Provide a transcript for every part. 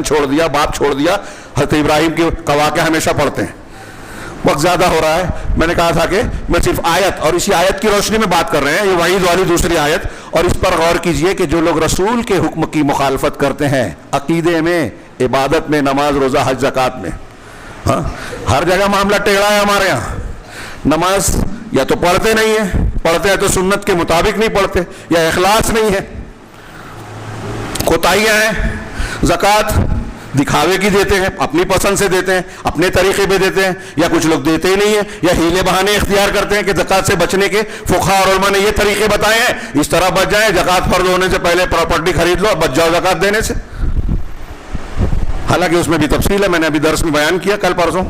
چھوڑ دیا، باپ چھوڑ دیا. حضرت ابراہیم کا واقعہ ہمیشہ پڑھتے ہیں. وقت زیادہ ہو رہا ہے. میں نے کہا تھا کہ میں صرف آیت اور اسی آیت کی روشنی میں بات کر رہے ہیں. یہ وعید والی دوسری آیت، اور اس پر غور کیجئے کہ جو لوگ رسول کے حکم کی مخالفت کرتے ہیں عقیدے میں، عبادت میں، نماز روزہ حج زکوٰۃ میں، ہاں ہر جگہ معاملہ ٹیڑھا ہے ہمارے یہاں. نماز یا تو پڑھتے نہیں ہیں، پڑھتے ہیں تو سنت کے مطابق نہیں پڑھتے، یا اخلاص نہیں ہے، کوتاہیاں ہیں. زکوٰۃ دکھاوے کی دیتے ہیں، اپنی پسند سے دیتے ہیں، اپنے طریقے پہ دیتے ہیں، یا کچھ لوگ دیتے ہی نہیں ہیں، یا ہیلے بہانے اختیار کرتے ہیں کہ زکوٰۃ سے بچنے کے. فقہاء اور علماء نے یہ طریقے بتائے ہیں، اس طرح بچ جائیں. زکوٰۃ فرض ہونے سے پہلے پراپرٹی خرید لو، بچ جاؤ زکوٰۃ دینے سے. حالانکہ اس میں بھی تفصیل ہے، میں نے ابھی درس میں بیان کیا کل پرسوں.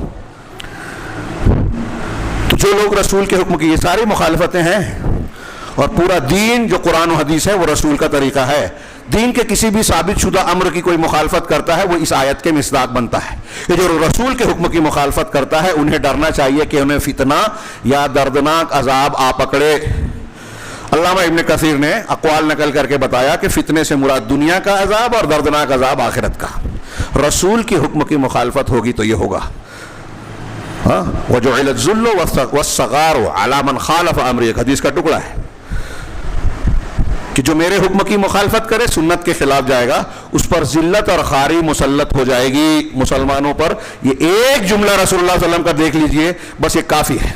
تو جو لوگ رسول کے حکم کی یہ ساری مخالفتیں ہیں، اور پورا دین جو قرآن و حدیث ہے وہ رسول کا طریقہ ہے. دین کے کسی بھی ثابت شدہ امر کی کوئی مخالفت کرتا ہے وہ اس آیت کے مصداق بنتا ہے. کہ جو رسول کے حکم کی مخالفت کرتا ہے انہیں ڈرنا چاہیے کہ انہیں فتنہ یا دردناک عذاب آ پکڑے. علامہ ابن کثیر نے اقوال نقل کر کے بتایا کہ فتنے سے مراد دنیا کا عذاب اور دردناک عذاب آخرت کا. رسول کے حکم کی مخالفت ہوگی تو یہ ہوگا. وَجُعِلَ الذُّلُّ وَالصَّغَارُ عَلَى مَنْ خَالَفَ أَمْرِي، ایک حدیث کا ٹکڑا ہے کہ جو میرے حکم کی مخالفت کرے، سنت کے خلاف جائے گا، اس پر ذلت اور خاری مسلط ہو جائے گی مسلمانوں پر. یہ ایک جملہ رسول اللہ صلی اللہ علیہ وسلم کا دیکھ لیجئے، بس یہ کافی ہے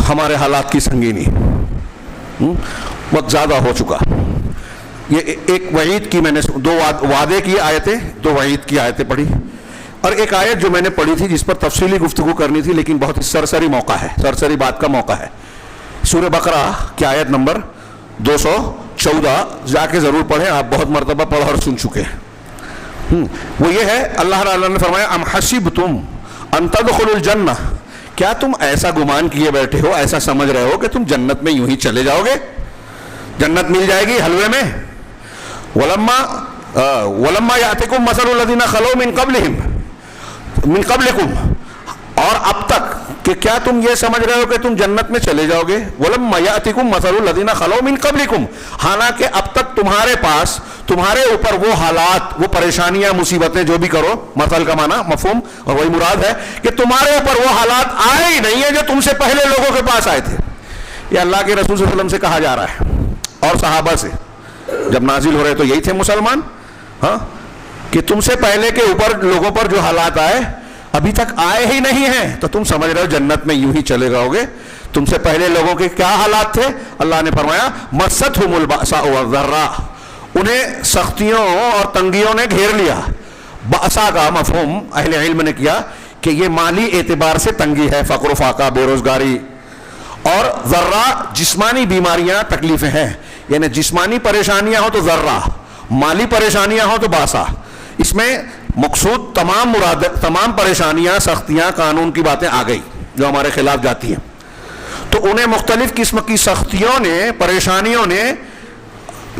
ہمارے حالات کی سنگینی. وقت زیادہ ہو چکا. یہ ایک وعید کی میں نے دو وعدے کی آیتیں، دو وعید کی آیتیں پڑھی، اور ایک آیت جو میں نے پڑھی تھی جس پر تفصیلی گفتگو کرنی تھی لیکن بہت سرسری موقع ہے، سرسری بات کا موقع ہے. سورہ بقرہ کی آیت نمبر 214 جا کے ضرور پڑھیں، آپ بہت مرتبہ پڑھ اور سن چکے ہیں. وہ یہ ہے، اللہ تعالیٰ نے فرمایا ام حسبتم ان تدخلوا الجنہ، کیا تم ایسا گمان کیے بیٹھے ہو، ایسا سمجھ رہے ہو کہ تم جنت میں یوں ہی چلے جاؤ گے، جنت مل جائے گی حلوے میں. ولما یاتکم مثل الذین خلو من قبلکم، اور اب تک کہ کیا تم یہ سمجھ رہے ہو کہ تم جنت میں چلے جاؤ گے. ولما یاتکم مثل الذین خلو من قبلکم، حالانکہ اب تک تمہارے پاس، تمہارے اوپر وہ حالات، وہ پریشانیاں، مصیبتیں، جو بھی کرو، مثل کا معنی مفہوم اور وہی مراد ہے کہ تمہارے اوپر وہ حالات آئے ہی نہیں ہیں جو تم سے پہلے لوگوں کے پاس آئے تھے. یہ اللہ کے رسول صلی اللہ علیہ وسلم سے کہا جا رہا ہے اور صحابہ سے جب نازل ہو رہے تو یہی تھے مسلمان، ہاں، کہ تم سے پہلے کے اوپر لوگوں پر جو حالات آئے ابھی تک آئے ہی نہیں ہیں، تو تم سمجھ رہے ہو جنت میں یوں ہی چلے جاؤ گے. تم سے پہلے لوگوں کے کیا حالات تھے؟ اللہ نے فرمایا مستھم البأساء والضراء، انہیں سختیوں اور تنگیوں نے گھیر لیا. بأسا کا مفہوم اہل علم نے کیا کہ یہ مالی اعتبار سے تنگی ہے، فقر و فاقہ، بے روزگاری، اور ذرہ جسمانی بیماریاں، تکلیفیں ہیں. یعنی جسمانی پریشانیاں ہوں تو ذرہ، مالی پریشانیاں ہوں تو باسا. اس میں مقصود تمام پریشانیاں، سختیاں، قانون کی باتیں آ گئی جو ہمارے خلاف جاتی ہیں. تو انہیں مختلف قسم کی سختیوں نے، پریشانیوں نے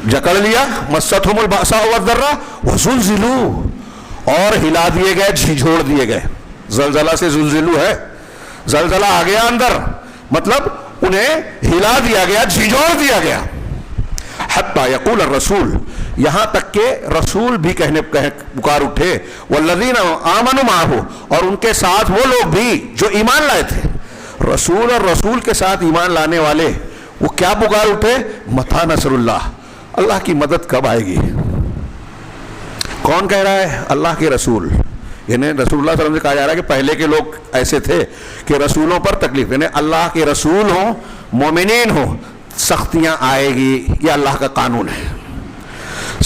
جکڑ لیا. مستھم البأساء والضراء وزلزلوا، اور ہلا دیے گئے، جھنجھوڑ دیے گئے. زلزلہ سے زلزلو ہے، زلزلہ آ گیا اندر، مطلب انہیں ہلا دیا گیا، جھنجھوڑ دیا گیا. حتی یقول الرسول، یہاں تک کہ رسول بھی پکار اٹھے، والذین آمنوا معہ، اور ان کے ساتھ وہ لوگ بھی جو ایمان لائے تھے. رسول اور رسول کے ساتھ ایمان لانے والے وہ کیا پکار اٹھے؟ متی نصر اللہ، اللہ کی مدد کب آئے گی. کون کہہ رہا ہے؟ اللہ کے رسول. یعنی رسول اللہ صلی اللہ علیہ وسلم سے کہا جا رہا ہے کہ پہلے کے لوگ ایسے تھے کہ رسولوں پر تکلیف، یعنی اللہ کے رسول ہوں، مومنین ہوں، سختیاں آئے گی، یہ اللہ کا قانون ہے.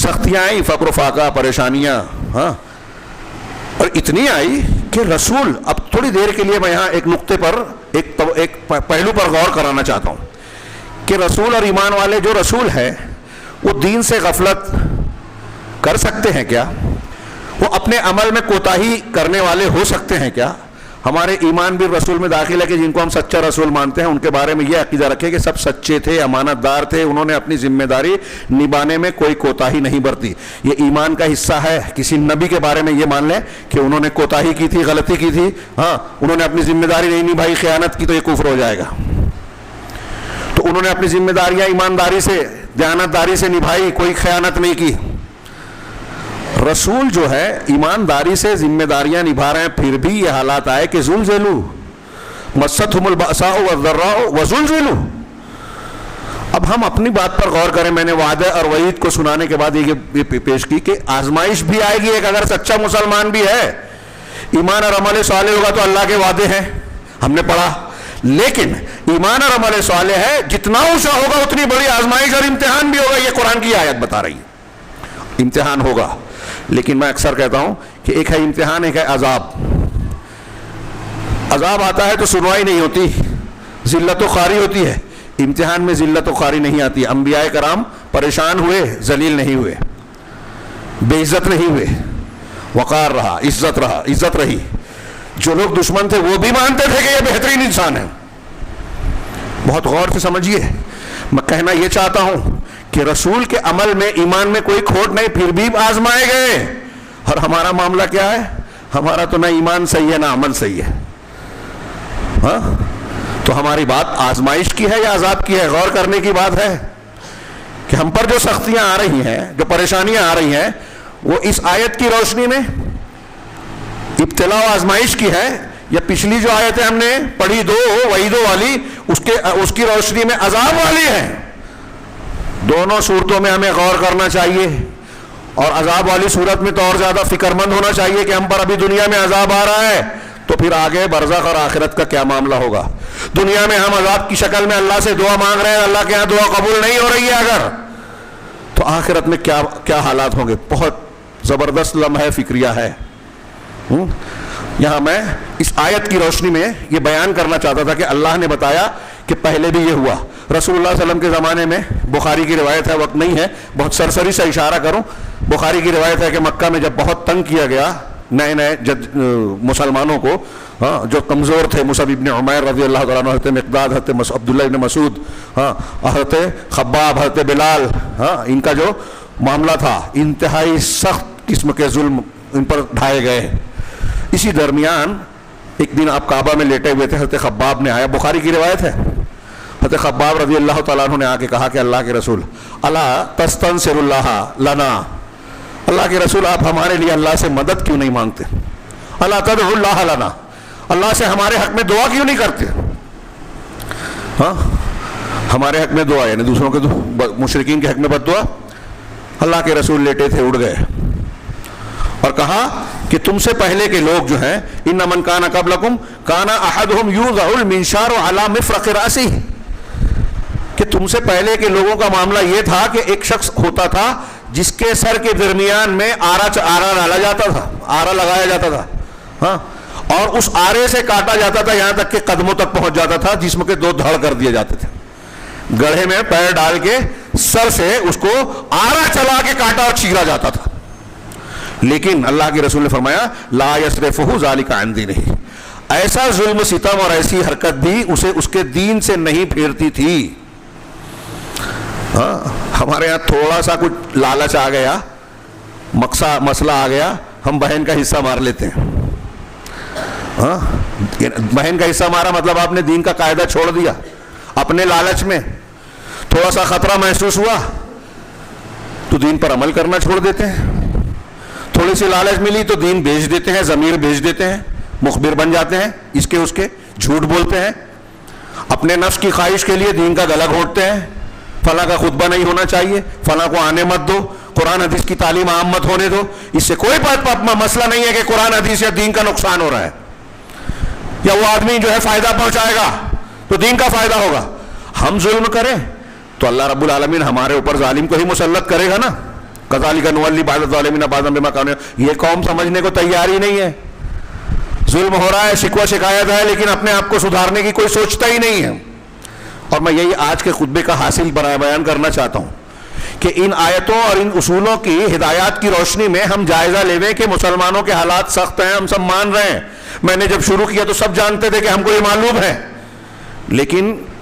سختیاں آئی، فقر و فاقہ، پریشانیاں، ہاں، اور اتنی آئی کہ رسول، اب تھوڑی دیر کے لیے میں یہاں ایک نقطے پر، ایک پہلو پر غور کرانا چاہتا ہوں کہ رسول اور ایمان والے جو رسول ہیں وہ دین سے غفلت کر سکتے ہیں کیا؟ وہ اپنے عمل میں کوتاہی کرنے والے ہو سکتے ہیں کیا؟ ہمارے ایمان بھی رسول میں داخل ہے کہ جن کو ہم سچا رسول مانتے ہیں ان کے بارے میں یہ عقیدہ رکھے کہ سب سچے تھے، امانت دار تھے، انہوں نے اپنی ذمہ داری نبھانے میں کوئی کوتاہی نہیں برتی. یہ ایمان کا حصہ ہے. کسی نبی کے بارے میں یہ مان لیں کہ انہوں نے کوتاہی کی تھی، غلطی کی تھی، ہاں، انہوں نے اپنی ذمہ داری نہیں نبھائی، خیانت کی، تو یہ کفر ہو جائے گا. تو انہوں نے اپنی ذمہ داریاں ایمانداری سے، دیانتداری سے نبھائی، کوئی خیانت نہیں کی. رسول جو ہے ایمانداری سے ذمہ داریاں نبھا رہے ہیں، پھر بھی یہ حالات آئے کہ زلزلوا مستھم البأساء والضراء وزلزلوا. اب ہم اپنی بات پر غور کریں. میں نے وعدہ اور وعید کو سنانے کے بعد یہ پیش کی کہ آزمائش بھی آئے گی ایک. اگر سچا مسلمان بھی ہے، ایمان اور عمل صالح ہوگا تو اللہ کے وعدے ہیں، ہم نے پڑھا. لیکن ایمان اور عمل صالح ہے، جتنا اونچا ہوگا اتنی بڑی آزمائش اور امتحان بھی ہوگا. یہ قرآن کی آیت بتا رہی ہے، امتحان ہوگا. لیکن میں اکثر کہتا ہوں کہ ایک ہے امتحان، ایک ہے عذاب. عذاب آتا ہے تو سنوائی نہیں ہوتی، ذلت و خواری ہوتی ہے. امتحان میں ذلت و خواری نہیں آتی. انبیاء کرام پریشان ہوئے، ذلیل نہیں ہوئے، بے عزت نہیں ہوئے، وقار رہا، عزت رہا، عزت رہی. جو لوگ دشمن تھے وہ بھی مانتے تھے کہ یہ بہترین انسان ہے. بہت غور سے سمجھیے. میں کہنا یہ چاہتا ہوں کہ رسول کے عمل میں، ایمان میں کوئی کھوٹ نہیں، پھر بھی آزمائے گئے. اور ہمارا معاملہ کیا ہے؟ ہمارا تو نہ ایمان صحیح ہے نہ عمل صحیح ہے. ہاں، تو ہماری بات آزمائش کی ہے یا عذاب کی ہے؟ غور کرنے کی بات ہے کہ ہم پر جو سختیاں آ رہی ہیں، جو پریشانیاں آ رہی ہیں، وہ اس آیت کی روشنی میں ابتلا و آزمائش کی ہے، یا پچھلی جو آیتیں ہم نے پڑھی دو وعیدوں والی، اس کی روشنی میں عذاب والی ہے. دونوں صورتوں میں ہمیں غور کرنا چاہیے. اور عذاب والی صورت میں تو اور زیادہ فکر مند ہونا چاہیے کہ ہم پر ابھی دنیا میں عذاب آ رہا ہے، تو پھر آگے برزخ اور آخرت کا کیا معاملہ ہوگا. دنیا میں ہم عذاب کی شکل میں اللہ سے دعا مانگ رہے ہیں، اللہ کے ہاں دعا قبول نہیں ہو رہی ہے اگر، تو آخرت میں کیا حالات ہوں گے. بہت زبردست لمحہ فکریہ ہے. یہاں میں اس آیت کی روشنی میں یہ بیان کرنا چاہتا تھا کہ اللہ نے بتایا کہ پہلے بھی یہ ہوا. رسول اللہ صلی اللہ علیہ وسلم کے زمانے میں، بخاری کی روایت ہے، وقت نہیں ہے، بہت سرسری سے اشارہ کروں. بخاری کی روایت ہے کہ مکہ میں جب بہت تنگ کیا گیا نئے مسلمانوں کو، جو کمزور تھے، مصعب ابن عمیر رضی اللہ تعالیٰ عنہ، حضرت مقداد، حضرت عبداللہ ابن مسعود، حضرت خباب، حضرت بلال، ان کا جو معاملہ تھا، انتہائی سخت قسم کے ظلم ان پر ڈھائے گئے. اسی درمیان ایک دن آپ کعبہ میں لیٹے ہوئے تھے، حضرت خباب نے آیا، بخاری کی روایت ہے، حضرت خباب رضی اللہ تعالیٰ عنہ نے آ کے کہا کہ اللہ کے رسول، الا تستنصر اللہ لنا، اللہ کے رسول آپ ہمارے لیے اللہ سے مدد کیوں نہیں مانگتے؟ الا تدعو اللہ لنا، اللہ سے ہمارے حق میں دعا کیوں نہیں کرتے؟ ہاں، ہمارے حق میں دعا یعنی دوسروں کے مشرکین کے حق میں بد دعا. اللہ کے رسول لیٹے تھے، اڑ گئے اور کہا کہ تم سے پہلے کے لوگ جو ہیں، ان من کان قبلکم کان احدہم یوضع المنشار علی مفرق رأسہ، کہ تم سے پہلے کے لوگوں کا معاملہ یہ تھا کہ ایک شخص ہوتا تھا جس کے سر کے درمیان میں آرا ڈالا جاتا تھا، آرا لگایا جاتا تھا، ہاں، اور اس آرے سے کاٹا جاتا تھا یہاں تک کہ قدموں تک پہنچ جاتا تھا، جسم کے 2 دھڑ کر دیے جاتے تھے. گڑھے میں پیر ڈال کے سر سے اس کو آرا چلا کے کاٹا اور چیرا جاتا تھا. لیکن اللہ کے رسول نے فرمایا لا یصرفہ ذلک عن دینہ، ایسا ظلم ستم اور ایسی حرکت بھی اسے اس کے دین سے نہیں پھیرتی تھی. ہاں، ہمارے یہاں تھوڑا سا کچھ لالچ آ گیا، مسئلہ آ گیا، ہم بہن کا حصہ مار لیتے ہیں. ہاں، بہن کا حصہ مارا مطلب آپ نے دین کا قاعدہ چھوڑ دیا. اپنے لالچ میں تھوڑا سا خطرہ محسوس ہوا تو دین پر عمل کرنا چھوڑ دیتے ہیں. تھوڑی سی لالچ ملی تو دین بیچ دیتے ہیں، ضمیر بیچ دیتے ہیں، مخبر بن جاتے ہیں، اس کے جھوٹ بولتے ہیں، اپنے نفس کی خواہش کے لیے دین کا گلا گھونٹتے ہیں. فلاں کا خطبہ نہیں ہونا چاہیے، فلاں کو آنے مت دو، قرآن حدیث کی تعلیم عام مت ہونے دو. اس سے کوئی مسئلہ نہیں ہے کہ قرآن حدیث یا دین کا نقصان ہو رہا ہے، یا وہ آدمی جو ہے فائدہ پہنچائے گا تو دین کا فائدہ ہوگا. ہم ظلم کریں تو اللہ رب العالمین ہمارے اوپر ظالم کو ہی مسلط کرے گا نا. کذالک نولی بعض الظالمین بعضا بما کانوا، یہ قوم سمجھنے کو تیار ہی نہیں ہے. ظلم ہو رہا ہے، شکوہ شکایت ہے، لیکن اپنے آپ کو سدھارنے کی کوئی سوچتا ہی نہیں ہے. اور میں یہی آج کے خطبے کا حاصل بیان کرنا چاہتا ہوں کہ ان آیتوں اور ان اصولوں کی ہدایات کی روشنی میں ہم جائزہ لے کہ مسلمانوں کے حالات سخت ہیں، ہم سب مان رہے ہیں. میں نے جب شروع کیا تو سب جانتے تھے کہ ہم کو یہ معلوم ہے، لیکن